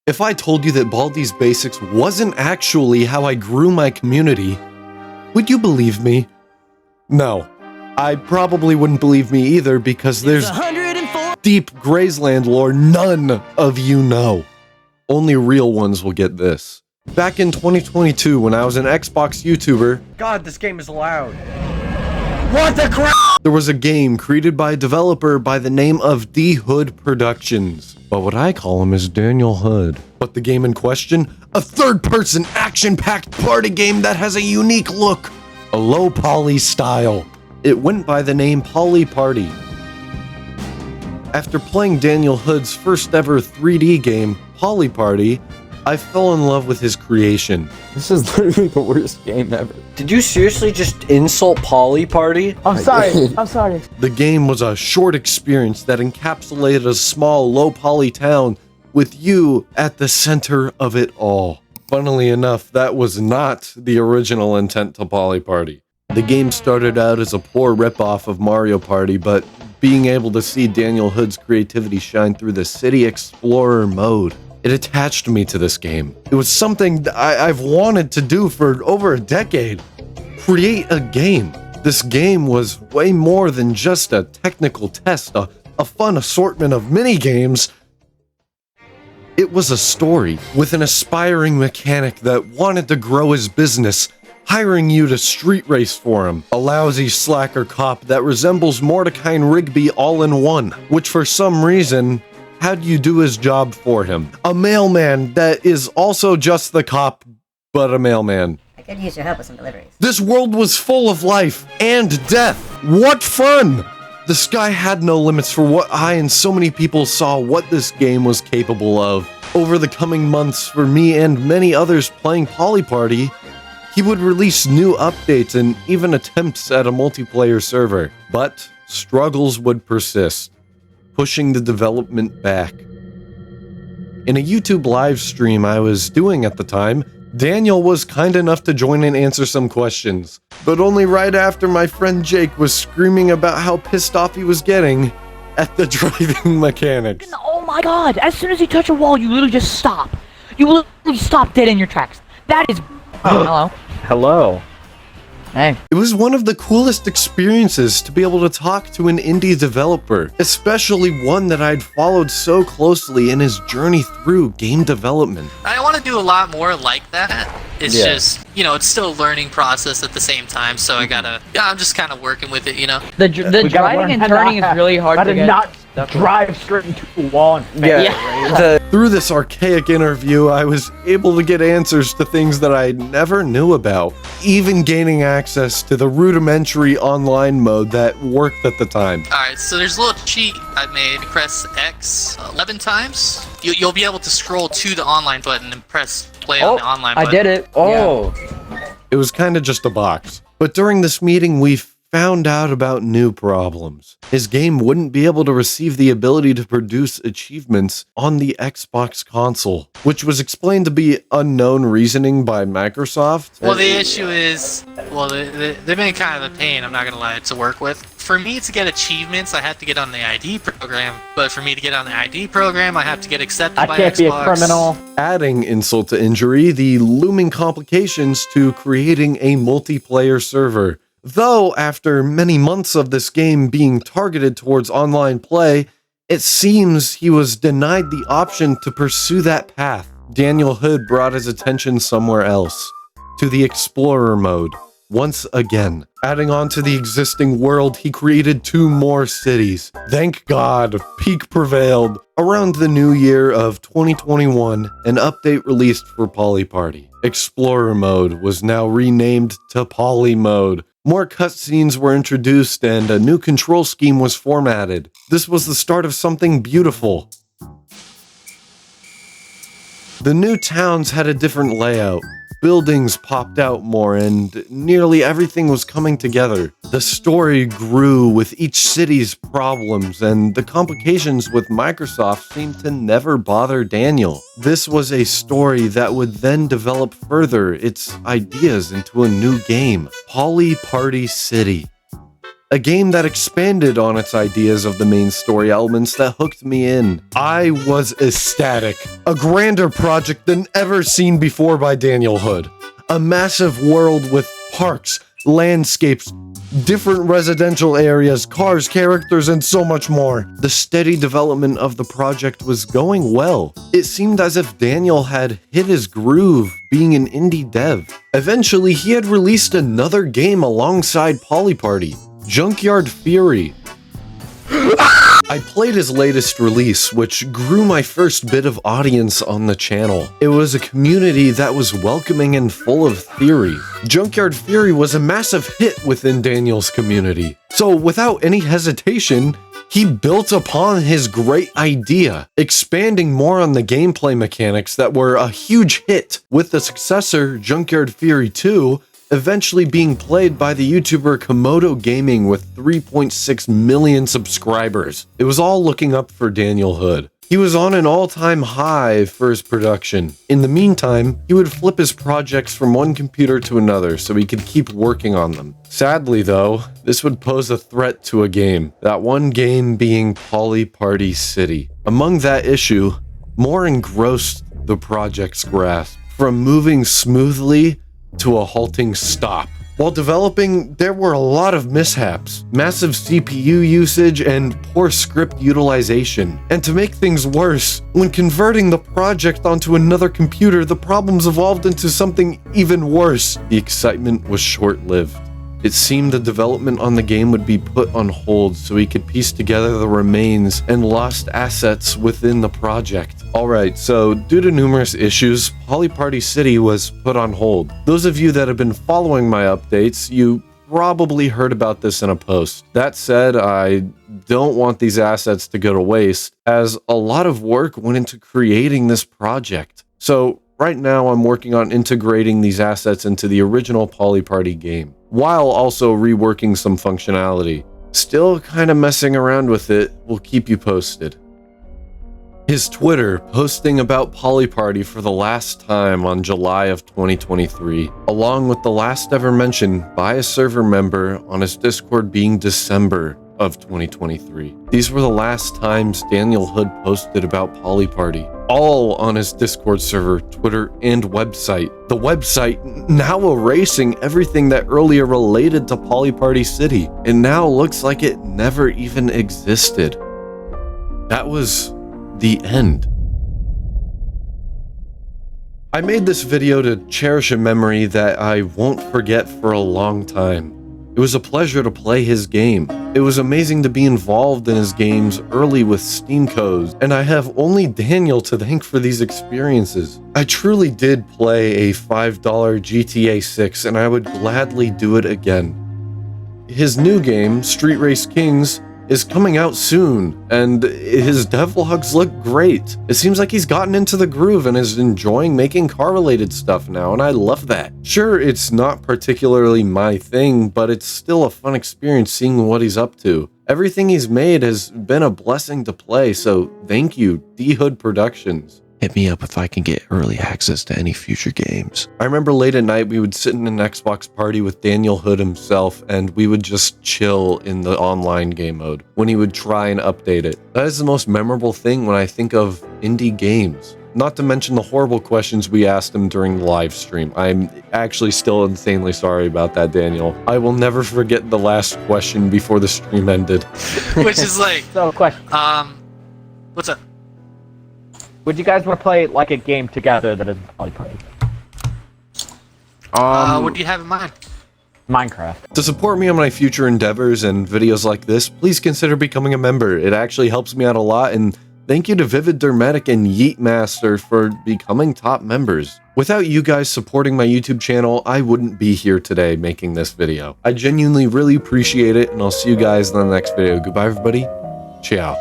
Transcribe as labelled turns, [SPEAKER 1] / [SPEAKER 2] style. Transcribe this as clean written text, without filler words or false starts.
[SPEAKER 1] If I told you that Baldi's Basics wasn't actually how I grew my community, would you believe me? No. I probably wouldn't believe me either because there's deep Graysland lore none of you know. Only real ones will get this. Back in 2022, when I was an Xbox YouTuber...
[SPEAKER 2] God, this game is loud. What the crap?
[SPEAKER 1] There was a game created by a developer by the name of DHood Productions. But what I call him is Daniel Hood. But the game in question? A third-person, action-packed party game that has a unique look. A low-poly style. It went by the name Poly Party. After playing Daniel Hood's first ever 3D game, Poly Party, I fell in love with his creation.
[SPEAKER 3] This is literally the worst game ever.
[SPEAKER 2] Did you seriously just insult Poly Party?
[SPEAKER 4] I'm sorry. I'm sorry.
[SPEAKER 1] The game was a short experience that encapsulated a small, low-poly town with you at the center of it all. Funnily enough, that was not the original intent to Poly Party. The game started out as a poor ripoff of Mario Party, but being able to see Daniel Hood's creativity shine through the City Explorer mode, it attached me to this game. It was something I've wanted to do for over a decade. Create a game. This game was way more than just a technical test, a fun assortment of mini-games. It was a story with an aspiring mechanic that wanted to grow his business, hiring you to street race for him. A lousy slacker cop that resembles Mordecai and Rigby all in one, which for some reason had you do his job for him. A mailman that is also just the cop, but a mailman.
[SPEAKER 5] I could use your help with some deliveries.
[SPEAKER 1] This world was full of life and death. What fun! The sky had no limits for what I and so many people saw what this game was capable of. Over the coming months, for me and many others playing Poly Party, he would release new updates and even attempts at a multiplayer server. But struggles would persist, pushing the development back. In a YouTube live stream I was doing at the time, Daniel was kind enough to join and answer some questions, but only right after my friend Jake was screaming about how pissed off he was getting at the driving mechanics.
[SPEAKER 4] Oh my god, as soon as you touch a wall, you literally just stop. You literally stop dead in your tracks. That is... Oh, hello.
[SPEAKER 2] Hello.
[SPEAKER 4] Hey.
[SPEAKER 1] It was one of the coolest experiences to be able to talk to an indie developer, especially one that I'd followed so closely in his journey through game development.
[SPEAKER 6] I want to do a lot more like that. It's just, you know, it's still a learning process at the same time, so I'm just kind of working with it, you know.
[SPEAKER 4] The driving and turning is really hard to get.
[SPEAKER 7] Not drive straight into a wall and fail.
[SPEAKER 1] Through this archaic interview, I was able to get answers to things that I never knew about, even gaining access to the rudimentary online mode that worked at the time.
[SPEAKER 6] Alright, so there's a little cheat I made. Press X 11 times. You'll be able to scroll to the online button and press play on the online button.
[SPEAKER 4] I did it.
[SPEAKER 2] Oh.
[SPEAKER 4] Yeah.
[SPEAKER 1] It was kind of just a box. But during this meeting, we found out about new problems. His game wouldn't be able to receive the ability to produce achievements on the Xbox console, which was explained to be unknown reasoning by Microsoft.
[SPEAKER 6] Well, the issue is, they've been kind of a pain, I'm not gonna lie, to work with. For me to get achievements, I have to get on the ID program, but for me to get on the ID program, I have to get accepted by Xbox.
[SPEAKER 7] I can't be a criminal.
[SPEAKER 1] Adding insult to injury, the looming complications to creating a multiplayer server. Though, after many months of this game being targeted towards online play, it seems he was denied the option to pursue that path. Daniel Hood brought his attention somewhere else, to the Explorer mode. Once again, adding on to the existing world, he created 2 more cities. Thank God, peak prevailed. Around the new year of 2021, an update released for Poly Party. Explorer mode was now renamed to Poly mode. More cutscenes were introduced and a new control scheme was formatted. This was the start of something beautiful. The new towns had a different layout. Buildings popped out more and nearly everything was coming together. The story grew with each city's problems and the complications with Microsoft seemed to never bother Daniel. This was a story that would then develop further its ideas into a new game, Poly Party City. a game that expanded on its ideas of the main story elements that hooked me in. I was ecstatic. A grander project than ever seen before by DHood. A massive world with parks, landscapes, different residential areas, cars, characters, and so much more. The steady development of the project was going well. It seemed as if Daniel had hit his groove being an indie dev. Eventually, he had released another game alongside Polyparty, Junkyard Fury. I played his latest release, which grew my first bit of audience on the channel. It was a community that was welcoming and full of theory. Junkyard Fury was a massive hit within Daniel's community. So without any hesitation, he built upon his great idea, expanding more on the gameplay mechanics that were a huge hit, with the successor, Junkyard Fury 2, eventually being played by the YouTuber Komodo Gaming with 3.6 million subscribers. It was all looking up for DHood. He was on an all-time high for his production. In the meantime, he would flip his projects from one computer to another so he could keep working on them. Sadly though, this would pose a threat to a game, that one game being Polyparty City. Among that issue, more engrossed the project's grasp, from moving smoothly to a halting stop. While developing, there were a lot of mishaps, massive CPU usage, and poor script utilization. And to make things worse, when converting the project onto another computer, the problems evolved into something even worse. The excitement was short-lived. It seemed the development on the game would be put on hold so he could piece together the remains and lost assets within the project. Alright, so due to numerous issues, Polyparty City was put on hold. Those of you that have been following my updates, you probably heard about this in a post. That said, I don't want these assets to go to waste, as a lot of work went into creating this project. So right now I'm working on integrating these assets into the original Polyparty game, while also reworking some functionality. Still kinda messing around with it, we'll keep you posted. His Twitter posting about Polyparty for the last time on July of 2023, along with the last ever mention by a server member on his Discord being December of 2023. These were the last times DHood posted about Polyparty, all on his Discord server, Twitter, and website. The website now erasing everything that earlier related to Polyparty City. It now looks like it never even existed. That was the end. I made this video to cherish a memory that I won't forget for a long time. It was a pleasure to play his game. It was amazing to be involved in his games early with Steam codes, and I have only Daniel to thank for these experiences. I truly did play a $5 GTA 6, and I would gladly do it again. His new game, Street Race Kings, is coming out soon, and his devlogs look great. It seems like he's gotten into the groove and is enjoying making car-related stuff now, and I love that. Sure, it's not particularly my thing, but it's still a fun experience seeing what he's up to. Everything he's made has been a blessing to play, so thank you, DHood Productions.
[SPEAKER 5] Hit me up if I can get early access to any future games.
[SPEAKER 1] I remember late at night we would sit in an Xbox party with DHood himself, and we would just chill in the online game mode when he would try and update it. That is the most memorable thing when I think of indie games. Not to mention the horrible questions we asked him during the live stream. I'm actually still insanely sorry about that, Daniel. I will never forget the last question before the stream ended.
[SPEAKER 6] Which is like,
[SPEAKER 7] So, question.
[SPEAKER 6] what's up?
[SPEAKER 7] Would you guys want to play like a game together that isn't Polyparty?
[SPEAKER 6] What do you have in mind?
[SPEAKER 7] Minecraft.
[SPEAKER 1] To support me on my future endeavors and videos like this, please consider becoming a member. It actually helps me out a lot, and thank you to Vivid Dermatic and Yeet Master for becoming top members. Without you guys supporting my YouTube channel, I wouldn't be here today making this video. I genuinely really appreciate it, and I'll see you guys in the next video. Goodbye, everybody. Ciao.